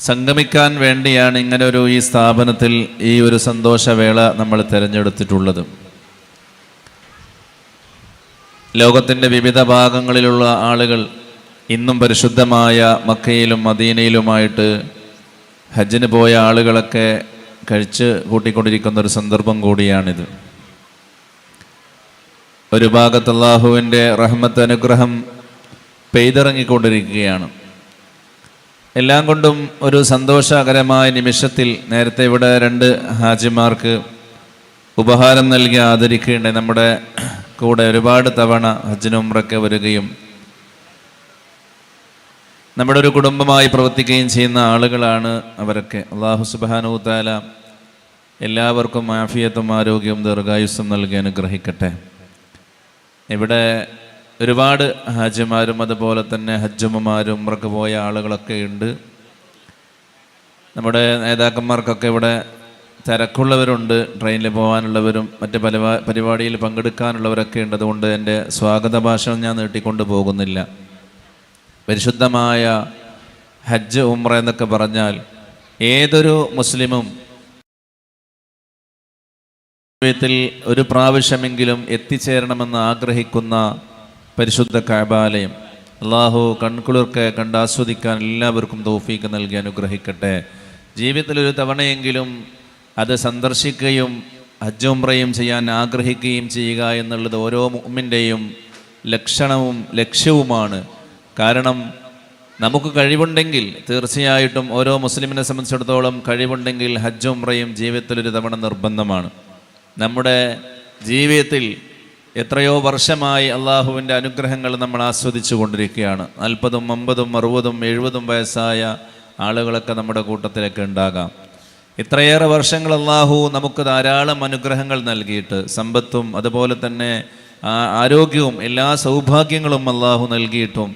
സംഗമിക്കാൻ വേണ്ടിയാണ് ഇങ്ങനെ ഈ സ്ഥാപനത്തിൽ ഈ ഒരു സന്തോഷവേള നമ്മൾ തിരഞ്ഞെടുത്തിട്ടുള്ളത്. ലോകത്തിൻ്റെ വിവിധ ഭാഗങ്ങളിലുള്ള ആളുകൾ ഇന്നും പരിശുദ്ധമായ മക്കയിലും മദീനയിലുമായിട്ട് ഹജ്ജിന് പോയ ആളുകളൊക്കെ കഴിച്ച് കൂട്ടിക്കൊണ്ടിരിക്കുന്ന ഒരു സന്ദർഭം കൂടിയാണിത്. ഒരു ഭാഗത്ത് അല്ലാഹുവിൻ്റെ റഹ്മത്ത് അനുഗ്രഹം പെയ്തിറങ്ങിക്കൊണ്ടിരിക്കുകയാണ്. എല്ലാം കൊണ്ടും ഒരു സന്തോഷകരമായ നിമിഷത്തിൽ നേരത്തെ ഇവിടെ 2 ഹാജിമാർക്ക് ഉപഹാരം നൽകി ആദരിക്കേണ്ട നമ്മുടെ കൂടെ ഒരുപാട് തവണ ഹജ്ജിനും ഉംറയ്ക്ക് വരികയും നമ്മുടെ ഒരു കുടുംബമായി പ്രവർത്തിക്കുകയും ചെയ്യുന്ന ആളുകളാണ് അവരൊക്കെ. അല്ലാഹു സുബ്ഹാനഹു വ തആല എല്ലാവർക്കും ആഫിയത്തും ആരോഗ്യവും ദീർഘായുസ്സും നൽകി അനുഗ്രഹിക്കട്ടെ. ഇവിടെ ഒരുപാട് ഹാജിമാരും അതുപോലെ തന്നെ ഹജ്ജുമ്മമാരും ഉംറയ്ക്ക് പോയ ആളുകളൊക്കെ ഉണ്ട്. നമ്മുടെ നേതാക്കന്മാർക്കൊക്കെ ഇവിടെ തിരക്കുള്ളവരുണ്ട്, ട്രെയിനിൽ പോകാനുള്ളവരും മറ്റ് പല പരിപാടിയിൽ പങ്കെടുക്കാനുള്ളവരൊക്കെ ഉണ്ട്. അതുകൊണ്ട് എൻ്റെ സ്വാഗത ഭാഷണം ഞാൻ നീട്ടിക്കൊണ്ട് പോകുന്നില്ല. പരിശുദ്ധമായ ഹജ്ജ് ഉംറ എന്നൊക്കെ പറഞ്ഞാൽ ഏതൊരു മുസ്ലിമും ജീവിതത്തിൽ ഒരു പ്രാവശ്യമെങ്കിലും എത്തിച്ചേരണമെന്ന് ആഗ്രഹിക്കുന്ന പരിശുദ്ധ കഅബാലയം അല്ലാഹു കൺകുളിർക്കെ കണ്ടാസ്വദിക്കാൻ എല്ലാവർക്കും തൗഫീഖ് നൽകി അനുഗ്രഹിക്കട്ടെ. ജീവിതത്തിൽ ഒരു തവണയെങ്കിലും അത് സന്ദർശിക്കുകയും ഹജ്ജ് ഉംറയും ചെയ്യാൻ ആഗ്രഹിക്കുകയും ചെയ്യുക എന്നുള്ളത് ഓരോ മുഅ്മിൻ്റെയും ലക്ഷണവും ലക്ഷ്യവുമാണ്. കാരണം നമുക്ക് കഴിവുണ്ടെങ്കിൽ തീർച്ചയായിട്ടും ഓരോ മുസ്ലിമിനെ സംബന്ധിച്ചിടത്തോളം കഴിവുണ്ടെങ്കിൽ ഹജ്ജ് ഉംറയും ജീവിതത്തിലൊരു തവണ നിർബന്ധമാണ്. നമ്മുടെ ജീവിതത്തിൽ എത്രയോ വർഷമായി അള്ളാഹുവിൻ്റെ അനുഗ്രഹങ്ങൾ നമ്മൾ ആസ്വദിച്ചു കൊണ്ടിരിക്കുകയാണ്. 40, 50, 60, 70 വയസ്സായ ആളുകളൊക്കെ നമ്മുടെ കൂട്ടത്തിലൊക്കെ ഉണ്ടാകാം. ഇത്രയേറെ വർഷങ്ങൾ അള്ളാഹു നമുക്ക് ധാരാളം അനുഗ്രഹങ്ങൾ നൽകിയിട്ട് സമ്പത്തും അതുപോലെ തന്നെ ആരോഗ്യവും എല്ലാ സൗഭാഗ്യങ്ങളും അള്ളാഹു നൽകിയിട്ടും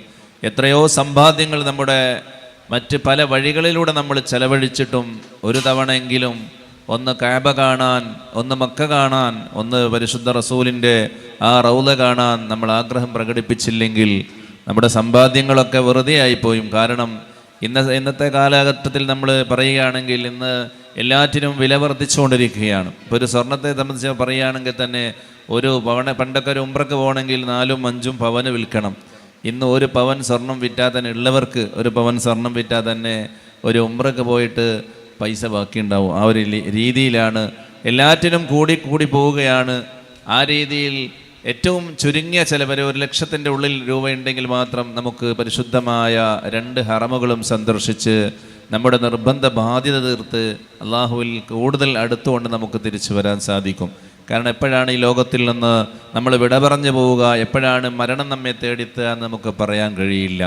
എത്രയോ സമ്പാദ്യങ്ങൾ നമ്മുടെ മറ്റ് പല വഴികളിലൂടെ നമ്മൾ ചെലവഴിച്ചിട്ടും ഒരു തവണയെങ്കിലും ഒന്ന് കഅബ കാണാൻ, ഒന്ന് മക്ക കാണാൻ, ഒന്ന് പരിശുദ്ധ റസൂലിൻ്റെ ആ റൗള കാണാൻ നമ്മൾ ആഗ്രഹം പ്രകടിപ്പിച്ചില്ലെങ്കിൽ നമ്മുടെ സമ്പാദ്യങ്ങളൊക്കെ വെറുതെ ആയിപ്പോയും. കാരണം ഇന്നത്തെ കാലഘട്ടത്തിൽ നമ്മൾ പറയുകയാണെങ്കിൽ ഇന്ന് എല്ലാറ്റിനും വില വർദ്ധിച്ചുകൊണ്ടിരിക്കുകയാണ്. ഇപ്പോൾ ഒരു സ്വർണത്തെ സംബന്ധിച്ച് പറയുകയാണെങ്കിൽ തന്നെ ഒരു പണ്ടൊക്കെ ഒരു ഉംറയ്ക്ക് പോകണമെങ്കിൽ 4, 5 പവന് വിൽക്കണം. ഇന്ന് 1 പവൻ സ്വർണം വിറ്റാൽ തന്നെ ഉള്ളവർക്ക് 1 പവൻ സ്വർണം വിറ്റാൽ തന്നെ ഒരു ഉംറയ്ക്ക് പോയിട്ട് പൈസ ബാക്കിയുണ്ടാവും. ആ ഒരു രീതിയിലാണ് എല്ലാറ്റിനും കൂടി പോവുകയാണ്. ആ രീതിയിൽ ഏറ്റവും ചുരുങ്ങിയ ചിലവർ 1 ലക്ഷത്തിൻ്റെ ഉള്ളിൽ രൂപയുണ്ടെങ്കിൽ മാത്രം നമുക്ക് പരിശുദ്ധമായ 2 ഹറമുകളും സന്ദർശിച്ച് നമ്മുടെ നിർബന്ധ ബാധ്യത തീർത്ത് അള്ളാഹുവിൽ കൂടുതൽ അടുത്തുകൊണ്ട് നമുക്ക് തിരിച്ചു വരാൻ സാധിക്കും. കാരണം എപ്പോഴാണ് ഈ ലോകത്തിൽ നിന്ന് നമ്മൾ വിട പറഞ്ഞു പോവുക, എപ്പോഴാണ് മരണം നമ്മെ തേടിത്തുക എന്ന് നമുക്ക് പറയാൻ കഴിയില്ല.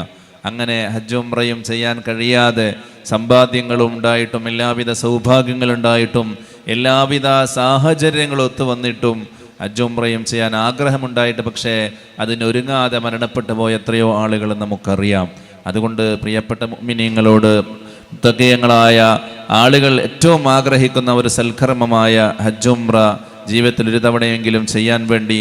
അങ്ങനെ ഹജ്ജ് ഉംറയും ചെയ്യാൻ കഴിയാതെ സമ്പാദ്യങ്ങളും ഉണ്ടായിട്ടും എല്ലാവിധ സൗഭാഗ്യങ്ങളുണ്ടായിട്ടും എല്ലാവിധ സാഹചര്യങ്ങളും ഒത്തു വന്നിട്ടും ഹജ്ജ് ഉംറയും ചെയ്യാൻ ആഗ്രഹമുണ്ടായിട്ട് പക്ഷേ അതിനൊരുങ്ങാതെ മരണപ്പെട്ടു പോയ എത്രയോ ആളുകൾ നമുക്കറിയാം. അതുകൊണ്ട് പ്രിയപ്പെട്ട മുഅ്മിനീങ്ങളോട് മുത്തഖീങ്ങളായ ആളുകൾ ഏറ്റവും ആഗ്രഹിക്കുന്ന ഒരു സൽക്കർമ്മമായ ഹജ്ജ് ഉംറ ജീവിതത്തിൽ ഒരു തവണയെങ്കിലും ചെയ്യാൻ വേണ്ടി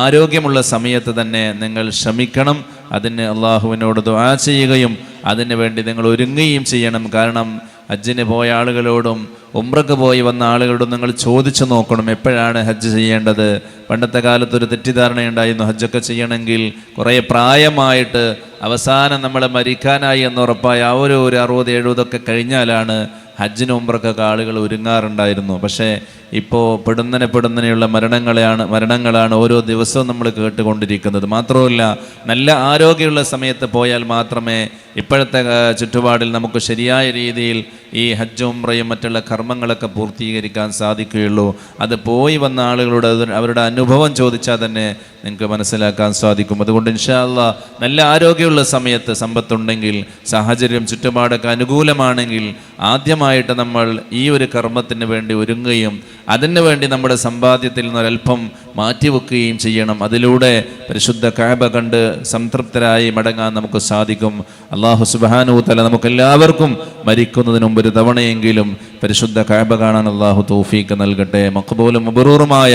ആരോഗ്യമുള്ള സമയത്ത് തന്നെ നിങ്ങൾ ശ്രമിക്കണം. അതിന് അള്ളാഹുവിനോട് ദുആ ചെയ്യുകയും അതിനു വേണ്ടി നിങ്ങൾ ഒരുങ്ങുകയും ചെയ്യണം. കാരണം ഹജ്ജിന് പോയ ആളുകളോടും ഉംറക്ക് പോയി വന്ന ആളുകളോടും നിങ്ങൾ ചോദിച്ചു നോക്കണം എപ്പോഴാണ് ഹജ്ജ് ചെയ്യേണ്ടത്. പണ്ടത്തെ കാലത്തൊരു തെറ്റിദ്ധാരണയുണ്ടായിരുന്നു, ഹജ്ജൊക്കെ ചെയ്യണമെങ്കിൽ കുറേ പ്രായമായിട്ട് അവസാനം നമ്മൾ മരിക്കാനായി എന്നുറപ്പായ ആ ഒരു 60-70 ഒക്കെ കഴിഞ്ഞാലാണ് ഹജ്ജിന് ഉംറക്കൊക്കെ ആളുകൾ ഒരുങ്ങാറുണ്ടായിരുന്നു. പക്ഷേ ഇപ്പോൾ പെടുന്നനെയുള്ള മരണങ്ങളാണ് ഓരോ ദിവസവും നമ്മൾ കേട്ടുകൊണ്ടിരിക്കുന്നത്. മാത്രമല്ല നല്ല ആരോഗ്യമുള്ള സമയത്ത് പോയാൽ മാത്രമേ ഇപ്പോഴത്തെ ചുറ്റുപാടിൽ നമുക്ക് ശരിയായ രീതിയിൽ ഈ ഹജ്ജ് ഉംറയും മറ്റുള്ള കർമ്മങ്ങളൊക്കെ പൂർത്തീകരിക്കാൻ സാധിക്കുകയുള്ളൂ. അത് പോയി വന്ന ആളുകളോട് അവരുടെ അനുഭവം ചോദിച്ചാൽ തന്നെ നിങ്ങൾക്ക് മനസ്സിലാക്കാൻ സാധിക്കും. അതുകൊണ്ട് ഇൻഷാ അല്ലാഹ് നല്ല ആരോഗ്യമുള്ള സമയത്ത് സമ്പത്തുണ്ടെങ്കിൽ സാഹചര്യം ചുറ്റുപാടൊക്കെ അനുകൂലമാണെങ്കിൽ ആദ്യമായിട്ട് നമ്മൾ ഈ ഒരു കർമ്മത്തിന് വേണ്ടി ഒരുങ്ങുകയും അതിനു വേണ്ടി നമ്മുടെ സമ്പാദ്യത്തിൽ നിന്നൊരൽപ്പം മാറ്റിവെക്കുകയും ചെയ്യണം. അതിലൂടെ പരിശുദ്ധ കഅബ കണ്ട് സംതൃപ്തരായി മടങ്ങാൻ നമുക്ക് സാധിക്കും. അല്ലാഹു സുബ്ഹാനഹു വ തആല നമുക്കെല്ലാവർക്കും മരിക്കുന്നതിന് മുമ്പ് ഒരു തവണയെങ്കിലും പരിശുദ്ധ കഅബ കാണാൻ അല്ലാഹു തൗഫീഖ് നൽകട്ടെ. മഖ്ബൂലും മബ്റൂറുമായ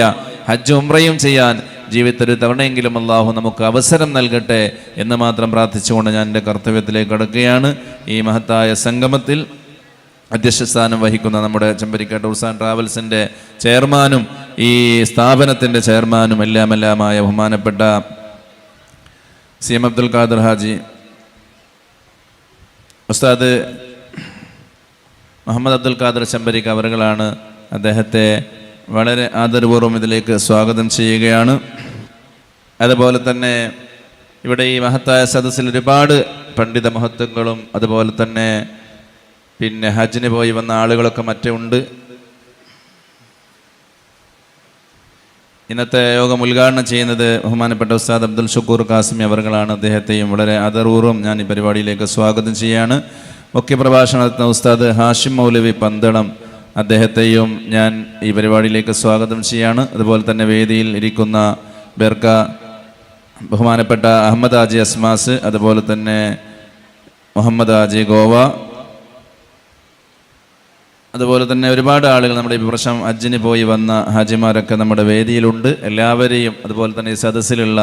ഹജ്ജ് ഉംറയും ചെയ്യാൻ ജീവിതത്തിൽ ഒരു തവണയെങ്കിലും അല്ലാഹു നമുക്ക് അവസരം നൽകട്ടെ എന്ന് മാത്രം പ്രാർത്ഥിച്ചുകൊണ്ട് ഞാൻ എൻ്റെ കർത്തവ്യത്തിലേക്ക് കടക്കുകയാണ്. ഈ മഹത്തായ സംഗമത്തിൽ അധ്യക്ഷ സ്ഥാനം വഹിക്കുന്ന നമ്മുടെ ചെമ്പരിക്ക ടൂർസ് ആൻഡ് ട്രാവൽസിൻ്റെ ചെയർമാനും ഈ സ്ഥാപനത്തിൻ്റെ ചെയർമാനും എല്ലാമായ ബഹുമാനപ്പെട്ട CM അബ്ദുൽ ഖാദർ ഹാജി ഉസ്താദ് മുഹമ്മദ് അബ്ദുൽ ഖാദർ ചെമ്പരിക്ക അവറുകളാണ്. അദ്ദേഹത്തെ വളരെ ആദരപൂർവ്വം ഇതിലേക്ക് സ്വാഗതം ചെയ്യുകയാണ്. അതുപോലെ തന്നെ ഇവിടെ ഈ മഹത്തായ സദസ്സിൽ ഒരുപാട് പണ്ഡിത മഹത്വങ്ങളും അതുപോലെ തന്നെ പിന്നെ ഹജ്ജിന് പോയി വന്ന ആളുകളൊക്കെ മറ്റേ ഉണ്ട്. ഇന്നത്തെ യോഗം ഉദ്ഘാടനം ചെയ്യുന്നത് ബഹുമാനപ്പെട്ട ഉസ്താദ് അബ്ദുൽ ഷുക്കൂർ കാസിമി അവറുകളാണ്. അദ്ദേഹത്തെയും വളരെ ആദരപൂർവ്വം ഞാൻ ഈ പരിപാടിയിലേക്ക് സ്വാഗതം ചെയ്യാണ്. മുഖ്യ പ്രഭാഷണം നടത്തുന്ന ഉസ്താദ് ഹാഷിം മൗലവി പന്തളം, അദ്ദേഹത്തെയും ഞാൻ ഈ പരിപാടിയിലേക്ക് സ്വാഗതം ചെയ്യാണ്. അതുപോലെ തന്നെ വേദിയിൽ ഇരിക്കുന്ന ബെർക്ക ബഹുമാനപ്പെട്ട അഹമ്മദ് ഹാജി അസ്മാസ്, അതുപോലെ തന്നെ മുഹമ്മദ് ഹാജി ഗോവ, അതുപോലെ തന്നെ ഒരുപാട് ആളുകൾ നമ്മുടെ ഈ വർഷം ഹജ്ജിന് പോയി വന്ന ഹാജിമാരൊക്കെ നമ്മുടെ വേദിയിലുണ്ട്. എല്ലാവരെയും അതുപോലെ തന്നെ ഈ സദസ്സിലുള്ള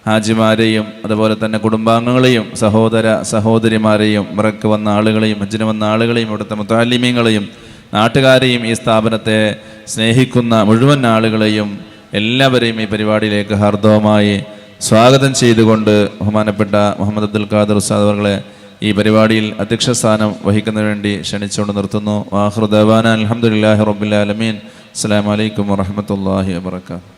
ഹാജിമാരെയും അതുപോലെ തന്നെ കുടുംബാംഗങ്ങളെയും സഹോദര സഹോദരിമാരെയും ഇവരൊക്കെ വന്ന ആളുകളെയും ഹജ്ജിന് വന്ന ആളുകളെയും ഇവിടുത്തെ മുത്തഅല്ലിമീങ്ങളെയും നാട്ടുകാരെയും ഈ സ്ഥാപനത്തെ സ്നേഹിക്കുന്ന മുഴുവൻ ആളുകളെയും എല്ലാവരെയും ഈ പരിപാടിയിലേക്ക് ഹാർദവമായി സ്വാഗതം ചെയ്തുകൊണ്ട് ബഹുമാനപ്പെട്ട മുഹമ്മദ് അബ്ദുൽ ഖാദർ ഉസ്താദ് അവറുകളെ ഈ പരിപാടിയിൽ അധ്യക്ഷ സ്ഥാനം വഹിക്കുന്നതിന് വേണ്ടി ക്ഷണിച്ചുകൊണ്ട് നിർത്തുന്നു. ആഖിറു ദഅവാന അൽഹംദുലില്ലാഹി റബ്ബിൽ ആലമീൻ. അസ്സലാമു അലൈക്കും വറഹ്മത്തുള്ളാഹി വബറകാതുഹു.